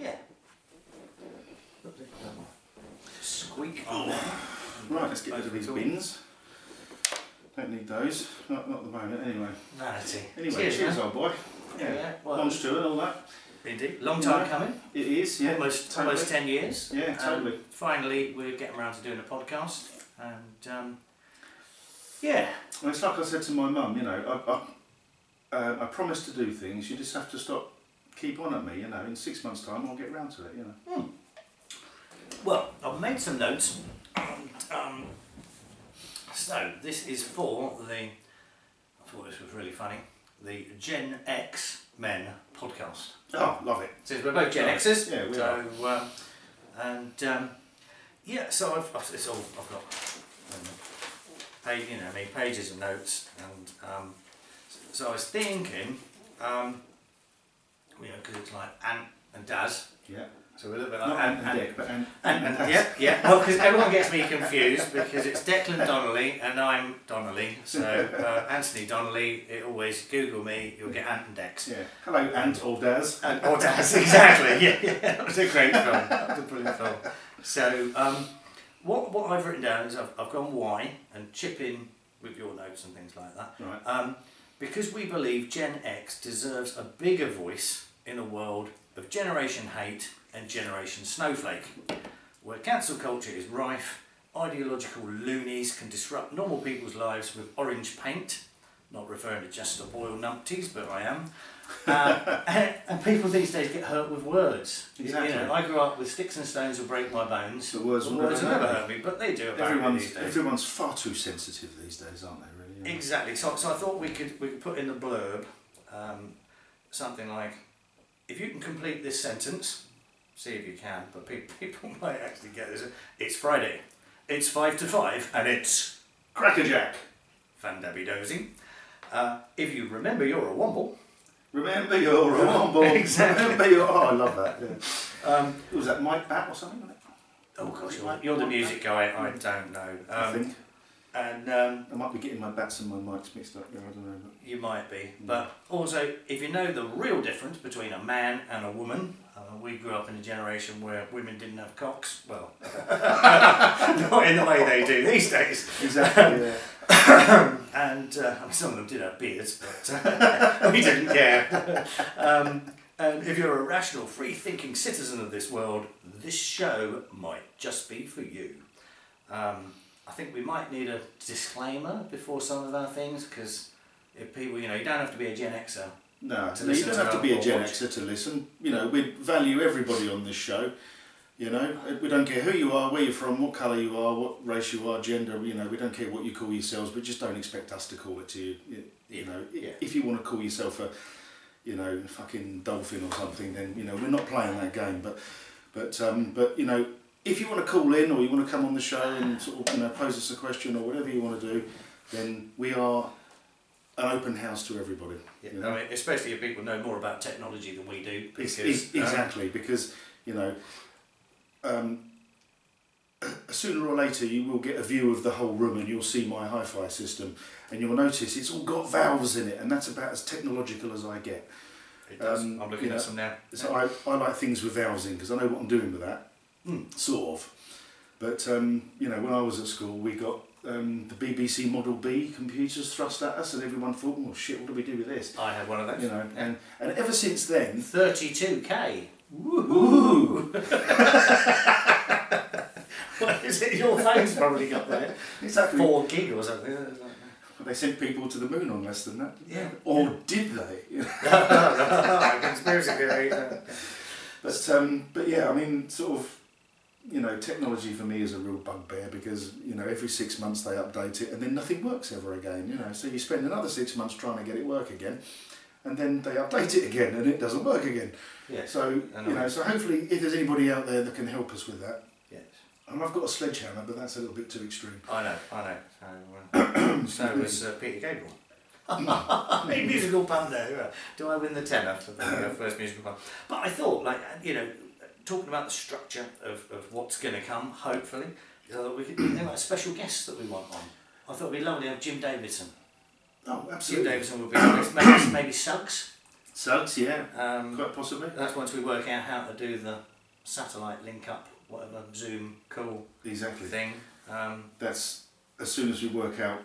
Yeah. Squeak. Right, let's get rid of these bins. Don't need those. Not at the moment, anyway. Vanity. Anyway, cheers old boy. Yeah. Well, Launch to it and all that. Indeed. Long time coming. It is, yeah. Almost 10 years. Yeah, totally. Finally, we're getting around to doing a podcast. And, yeah. Well, it's like I said to my mum, you know, I promised to do things, you just have to keep on at me, you know, in 6 months' time I'll get round to it, you know. Well, I've made some notes. So, this is for I thought this was really funny, the Gen X Men podcast. Oh, love it. So we're both Gen-Xers. Yeah, we are. Yeah, so I've got pages of notes, and so I was thinking, because it's like Ant and Daz. Yeah. So we're a little bit like not Ant and Dick, but Ant and Daz. Yeah. Well, because everyone gets me confused because it's Declan Donnelly and I'm Donnelly. So Anthony Donnelly. It always Google me. You'll get Ant and Dex. Yeah. Hello, Ant or Daz. Or Daz, exactly. Yeah. That was a great film. That was a brilliant film. So what I've written down is I've gone Y and chip in with your notes and things like that. Right. Because we believe Gen X deserves a bigger voice in a world of generation hate and generation snowflake, where cancel culture is rife, ideological loonies can disrupt normal people's lives with orange paint, not referring to just the boiled numpties, but I am, and people these days get hurt with words. Exactly. You know, I grew up with sticks and stones will break my bones. The words will never hurt me, but they do apparently these days. Everyone's far too sensitive these days, aren't they, really? You know? Exactly. So I thought we could put in the blurb something like, if you can complete this sentence, see if you can, but people might actually get this. It's Friday, it's 5 to 5, and it's Crackerjack. Fandabby-dozy. If you remember you're a Womble. Remember you're a Womble. Exactly. Oh, I love that. Yeah. Was that Mike Bat or something, wasn't it? Oh gosh, you're the music guy, I don't know. I think. And I might be getting my bats and my mics mixed up there, I don't know. But you might be. But also, if you know the real difference between a man and a woman, we grew up in a generation where women didn't have cocks. Well, not in the way they do these days. Exactly, yeah. And some of them did have beards, but we didn't care. And if you're a rational, free-thinking citizen of this world, this show might just be for you. I think we might need a disclaimer before some of our things, because if people, you don't have to be a Gen Xer. No, you don't have to be a Gen Xer to listen. You know, we value everybody on this show. You know, we don't care who you are, where you're from, what colour you are, what race you are, gender. You know, we don't care what you call yourselves, but just don't expect us to call it to you. You know, if you want to call yourself a, fucking dolphin or something, then we're not playing that game. But you know, if you want to call in or you want to come on the show and sort of pose us a question or whatever you want to do, then we are an open house to everybody. Yeah, I mean, especially if people know more about technology than we do. Because, exactly, because sooner or later you will get a view of the whole room and you'll see my hi-fi system and you'll notice it's all got valves in it, and that's about as technological as I get. It does. I'm looking at some now. So I like things with valves in because I know what I'm doing with that. Sort of. But when I was at school we got the BBC Model B computers thrust at us and everyone thought, oh shit, what do we do with this? I had one of those. And ever since then... 32K. Woohoo! What is it? Your phone's probably got there. Exactly. 4 gig or something. They sent people to the moon on less than that. Yeah. Or did they? Conspiracy theory. But yeah, I mean, sort of, technology for me is a real bugbear because, every 6 months they update it and then nothing works ever again, So you spend another 6 months trying to get it work again and then they update it again and it doesn't work again. Yeah. So, so hopefully if there's anybody out there that can help us with that. Yes. And I've got a sledgehammer, but that's a little bit too extreme. I know. So was Peter Gabriel. Musical pun there. Do I win the tenner for the first musical pun? But I thought, talking about the structure of what's going to come, hopefully, we could think about special guests that we want on. I thought it'd be lovely to have Jim Davidson. Oh, absolutely. Jim Davidson would be nice. Maybe Suggs. Suds, yeah, quite possibly. That's once we work out how to do the satellite link up, whatever Zoom call thing. That's as soon as we work out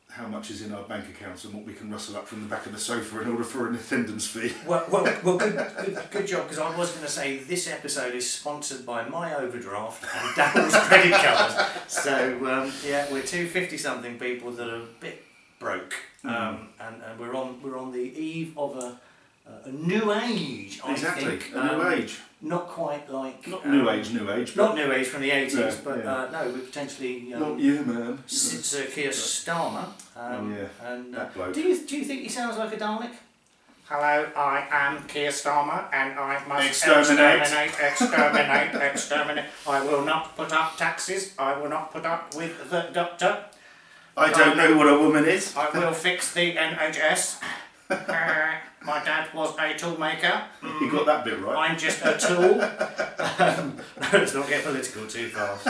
how much is in our bank accounts and what we can rustle up from the back of the sofa in order for an attendance fee. Well, good job, because I was going to say this episode is sponsored by my overdraft and Daryl's credit card. So yeah, we're two 50-something people that are a bit broke, and we're on the eve of a new age. I think. A new age. Not quite like new age, but not new age from the 80s, yeah, but yeah. No, we potentially not you, man. Sir Keir Starmer. And that bloke. Do you think he sounds like a Dalek? Hello, I am Keir Starmer, and I must exterminate. I will not put up taxes. I will not put up with the doctor. I don't know what a woman is. I will fix the NHS. My dad was a toolmaker. You got that bit right. I'm just a tool. Let's not get political too fast.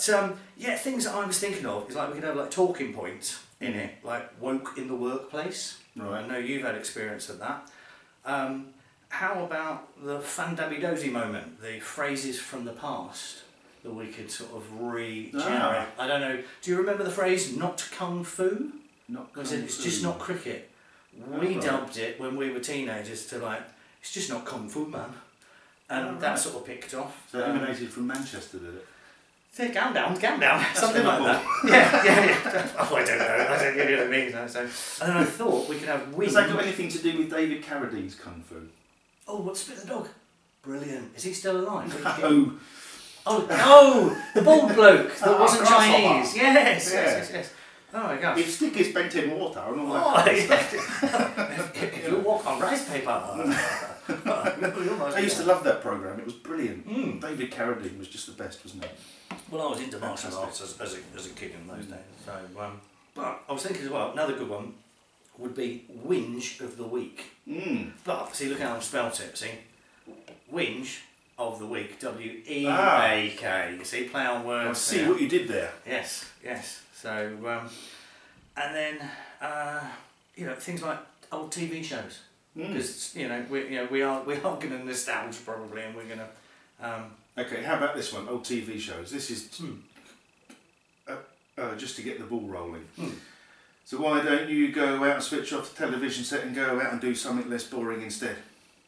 So, yeah, things that I was thinking of is like we could have like talking points in it, like woke in the workplace. Right. I know you've had experience of that. How about the fun-dabby-dozy moment, the phrases from the past that we could sort of regenerate? I don't know. Do you remember the phrase "not kung fu"? Not kung It's fu. just not cricket. We dubbed it when we were teenagers to like, it's just not kung fu, man. And that sort of picked off. So it emanated from Manchester, did it? Say, calm down, something like that. Yeah. Oh, I don't know. I don't know what I mean. So, and then I thought we could have wings. Has that got anything to do with David Carradine's kung fu? Oh, what, Spit the Dog? Brilliant. Is he still alive? Oh, the bald bloke that wasn't Chinese. Yes. Oh my gosh. He'd stick his bent in water and all that. If you walk on rice paper. I used to love that programme, it was brilliant. David Carradine was just the best, wasn't he? Well, I was into martial arts as a kid in those days. So, but I was thinking as well, another good one would be whinge of the week. But, see, look how I've spelt it, see? Whinge of the week, W-E-A-K. You see, play on words. I see what you did there. Yes. So, and then, things like old TV shows. Because, we are going to nostalgia probably, and we're going to... Okay, how about this one? Old TV shows. This is just to get the ball rolling. So why don't you go out and switch off the television set and go out and do something less boring instead?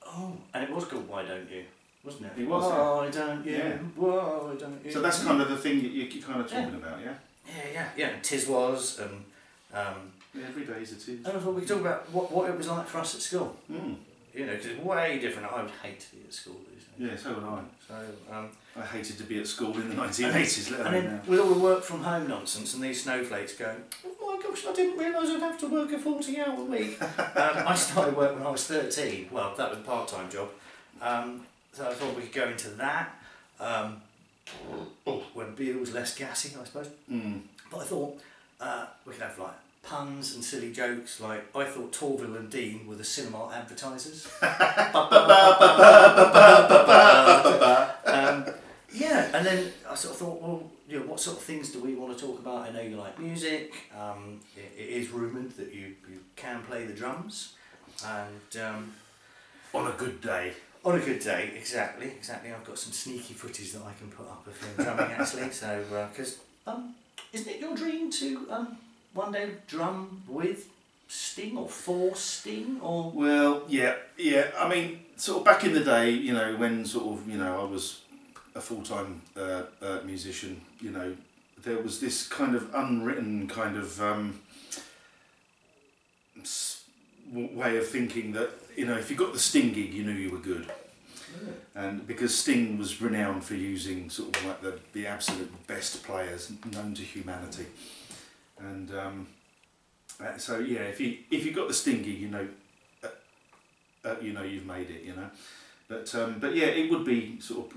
Oh, and it was called Why Don't You, wasn't it? It was. Why don't you? Yeah. Why don't you? So that's kind of the thing you're kind of talking about, yeah? Yeah. And Tis Was, and... every day is a tis. And I thought we could talk about what it was like for us at school. Because it's way different. I would hate to be at school these days. Yeah, so would I. So, I hated to be at school in the 1980s, let and alone then now. with all the work from home nonsense and these snowflakes going, oh my gosh, I didn't realise I'd have to work a 40-hour week. I started work when I was 13. Well, that was a part-time job. So I thought we could go into that. When beer was less gassy, I suppose. But I thought we could have like puns and silly jokes, like I thought Torville and Dean were the cinema advertisers. And then I sort of thought, well, what sort of things do we want to talk about? I know you like music. It is rumoured that you can play the drums, and on a good day. On a good day, exactly. I've got some sneaky footage that I can put up of him drumming actually. So, because isn't it your dream to one day drum with Sting or for Sting or? Well, yeah. I mean, sort of back in the day, when sort of I was a full-time musician. There was this kind of unwritten kind of way of thinking that if you got the Sting gig, you knew you were good. And because Sting was renowned for using sort of like the absolute best players known to humanity, and so yeah, if you got the Sting gig, you've made it, but yeah, it would be sort of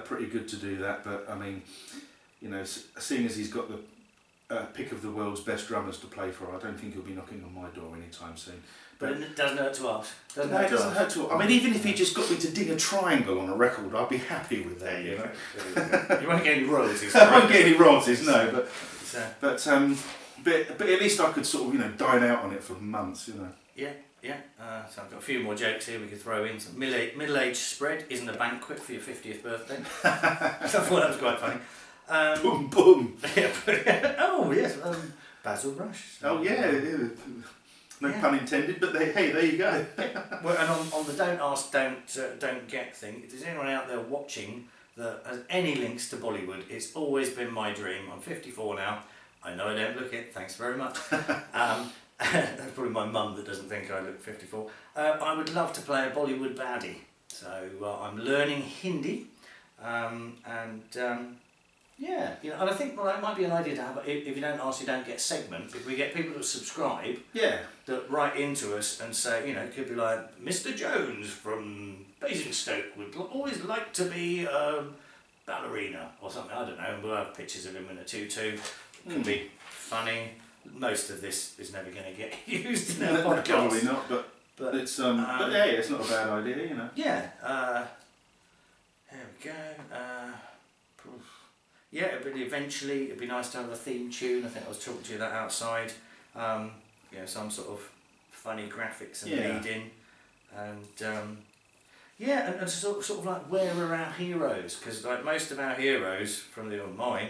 pretty good to do that. But I mean, seeing as he's got the pick of the world's best drummers to play for, I don't think he'll be knocking on my door anytime soon. But it doesn't hurt to ask. It doesn't hurt to ask. I mean, even if he just got me to dig a triangle on a record, I'd be happy with that. You won't get any royalties. I won't get any royalties, no. But at least I could sort of dine out on it for months. Yeah. So I've got a few more jokes here we could throw in. Some middle-aged spread isn't a banquet for your 50th birthday. So I thought that was quite funny. Boom, boom. Oh, yes. Basil brush. Oh, yeah. No pun intended, but hey, there you go. Well, and on the don't ask, don't get thing, if there's anyone out there watching that has any links to Bollywood, it's always been my dream. I'm 54 now. I know I don't look it. Thanks very much. That's probably my mum that doesn't think I look 54. I would love to play a Bollywood baddie. So I'm learning Hindi, yeah, you know, and I think it might be an idea to have, if you don't ask, you don't get segment. If we get people that subscribe, that write into us and say, you know, it could be like, Mr. Jones from Basingstoke would always like to be a ballerina or something, I don't know, and we'll have pictures of him in a tutu. Could be funny. Most of this is never going to get used in our podcast. Probably not, but it's but yeah, it's not a bad idea, you know. Yeah. There we go. Yeah, eventually it'd be nice to have a theme tune. I think I was talking to you that outside. You know, some sort of funny graphics and lead in, and and sort of like, where are our heroes? Because like most of our heroes from mine,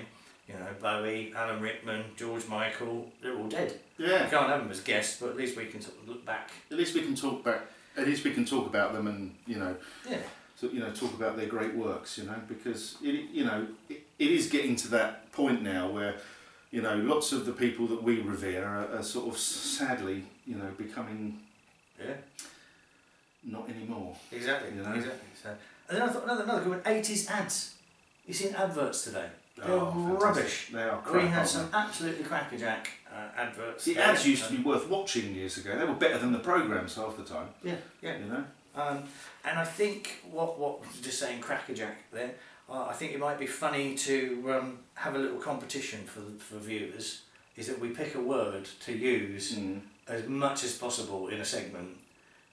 you know, Bowie, Alan Rickman, George Michael, they're all dead. Yeah. We can't have them as guests, but at least we can sort of look back. At least we can talk back. At least we can talk about them, and you know. Yeah. So, you know, talk about their great works, you know, because it is getting to that point now where, you know, lots of the people that we revere are sort of sadly, you know, becoming not anymore. Exactly. You know? Exactly. So, and then I thought another good one, 80s ads. You seen adverts today? They're rubbish. They are crap. We had some absolutely crackerjack adverts. The ads used to be worth watching years ago. They were better than the programmes half the time. Yeah. You know. And I think what just saying crackerjack there, I think it might be funny to have a little competition for viewers. Is that we pick a word to use as much as possible in a segment,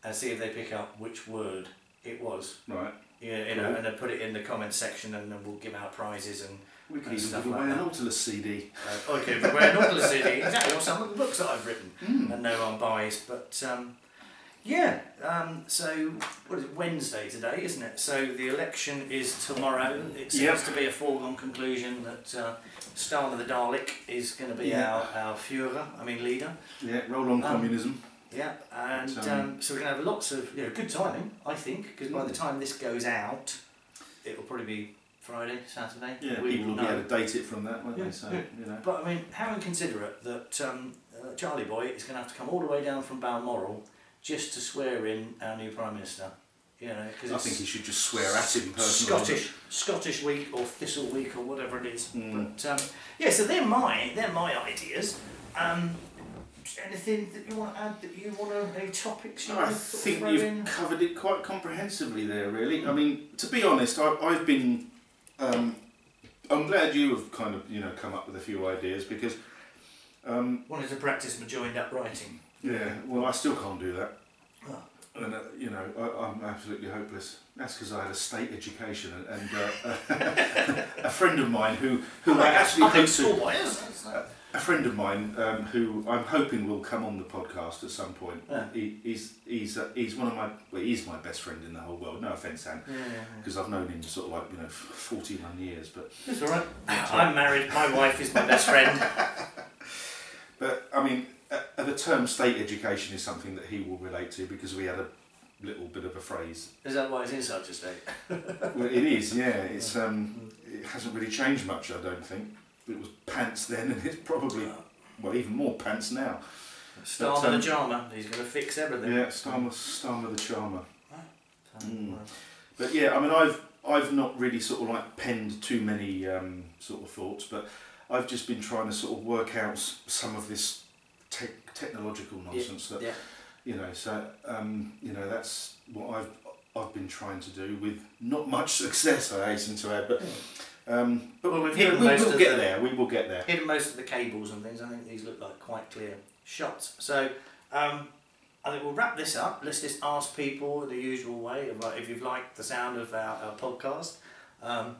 and see if they pick up which word it was. Right. Yeah, you know, and then put it in the comments section, and then we'll give out prizes and. We can even give away a Nautilus CD. Okay, but we're a Nautilus CD, exactly, or some of the books that I've written, and no one buys. But so what is it? Wednesday today, isn't it? So the election is tomorrow. It seems to be a foregone conclusion that Stalin the Dalek is going to be our Führer, leader. Yeah, roll on communism. Yeah, and so we're going to have lots of good timing, I think, because by the time this goes out, it will probably be Friday, Saturday. Yeah, people will be able to date it from that, won't they? So, you know. But how inconsiderate that Charlie Boy is going to have to come all the way down from Balmoral just to swear in our new Prime Minister. You know, because I think he should just swear at him personally. Scottish week or Thistle week or whatever it is. But so they're my ideas. Anything that you want to add? That you want to any topics? I think you've covered it quite comprehensively there. Really, I mean, to be honest, I've been. I'm glad you have kind of come up with a few ideas because. Wanted to practice my joined up writing. Yeah, well, I still can't do that. Oh. And I'm absolutely hopeless. That's because I had a state education, and a friend of mine who I actually hope to. A friend of mine who I'm hoping will come on the podcast at some point. Yeah. He's one of he's my best friend in the whole world. No offence, Ant, because I've known him sort of 41 years. But it's all right. I'm married. My wife is my best friend. But I mean, the term state education is something that he will relate to because we had a little bit of a phrase. Is that why it's in such a state? Well, it is. Yeah, it's it hasn't really changed much. I don't think. It was pants then, and it's probably even more pants now. Starmer the Charmer, he's going to fix everything. Yeah, Starmer the Charmer. But yeah, I mean, I've not really sort of penned too many sort of thoughts, but I've just been trying to sort of work out some of this technological nonsense that So that's what I've been trying to do with not much success, I hasten to add, but. We've hidden we'll get there. We will get there. Hidden most of the cables and things. I think these look like quite clear shots. So I think we'll wrap this up. Let's just ask people the usual way of if you've liked the sound of our podcast, and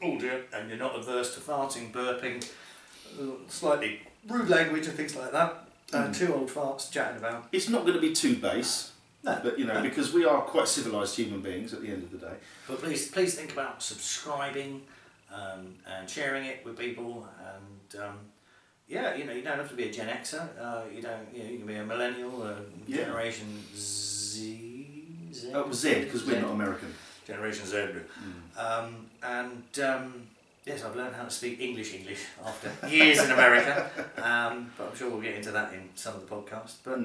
you're not averse to farting, burping, slightly rude language and things like that. Two old farts chatting about. It's not going to be too base. No. But, because we are quite civilised human beings at the end of the day. But please think about subscribing and sharing it with people. And you don't have to be a Gen Xer. You can be a millennial, Generation Z. Oh, Z, because we're not American. Generation Z. Yes, I've learned how to speak English after years in America, but I'm sure we'll get into that in some of the podcasts. But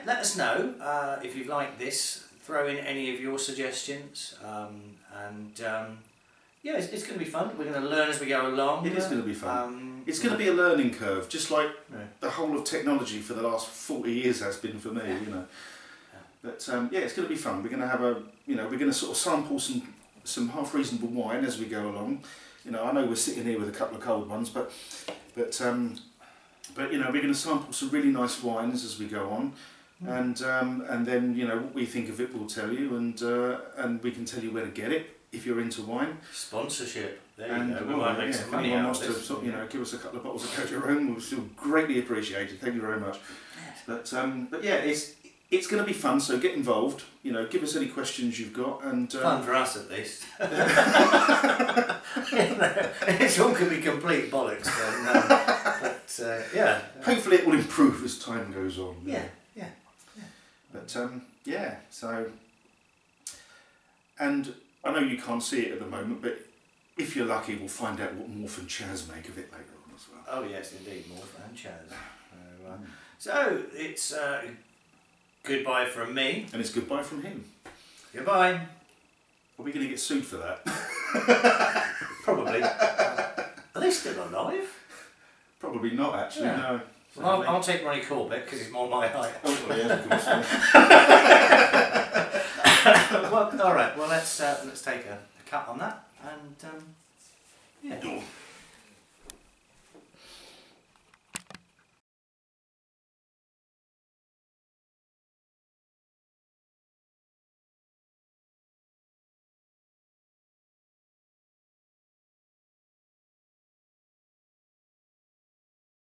let us know if you like this. Throw in any of your suggestions, it's going to be fun. We're going to learn as we go along. It is going to be fun. It's going to be a learning curve, just like the whole of technology for the last 40 years has been for me. But it's going to be fun. We're going to have we're going to sort of sample some half reasonable wine as we go along. I know we're sitting here with a couple of cold ones, but we're going to sample some really nice wines as we go on, and then what we think of it we'll tell you, and we can tell you where to get it if you're into wine. Sponsorship. There you go. We might make some money out of this. Give us a couple of bottles of Coach Your Own. We'll still greatly appreciate it. Thank you very much. But it's going to be fun. So get involved. Give us any questions you've got, and fun for us at least. It all can be complete bollocks. But hopefully it will improve as time goes on. Yeah. But so, and I know you can't see it at the moment, but if you're lucky, we'll find out what Morph and Chaz make of it later on as well. Oh yes, indeed, Morph and Chaz. So it's goodbye from me. And it's goodbye from him. Goodbye. Are we going to get sued for that? Probably. Are they still alive? Probably not, actually. Yeah. No. Well, I'll take Ronnie Corbett because he's more my height. Oh, well, yeah, of course. Well, all right. Well, let's take a cut on that, and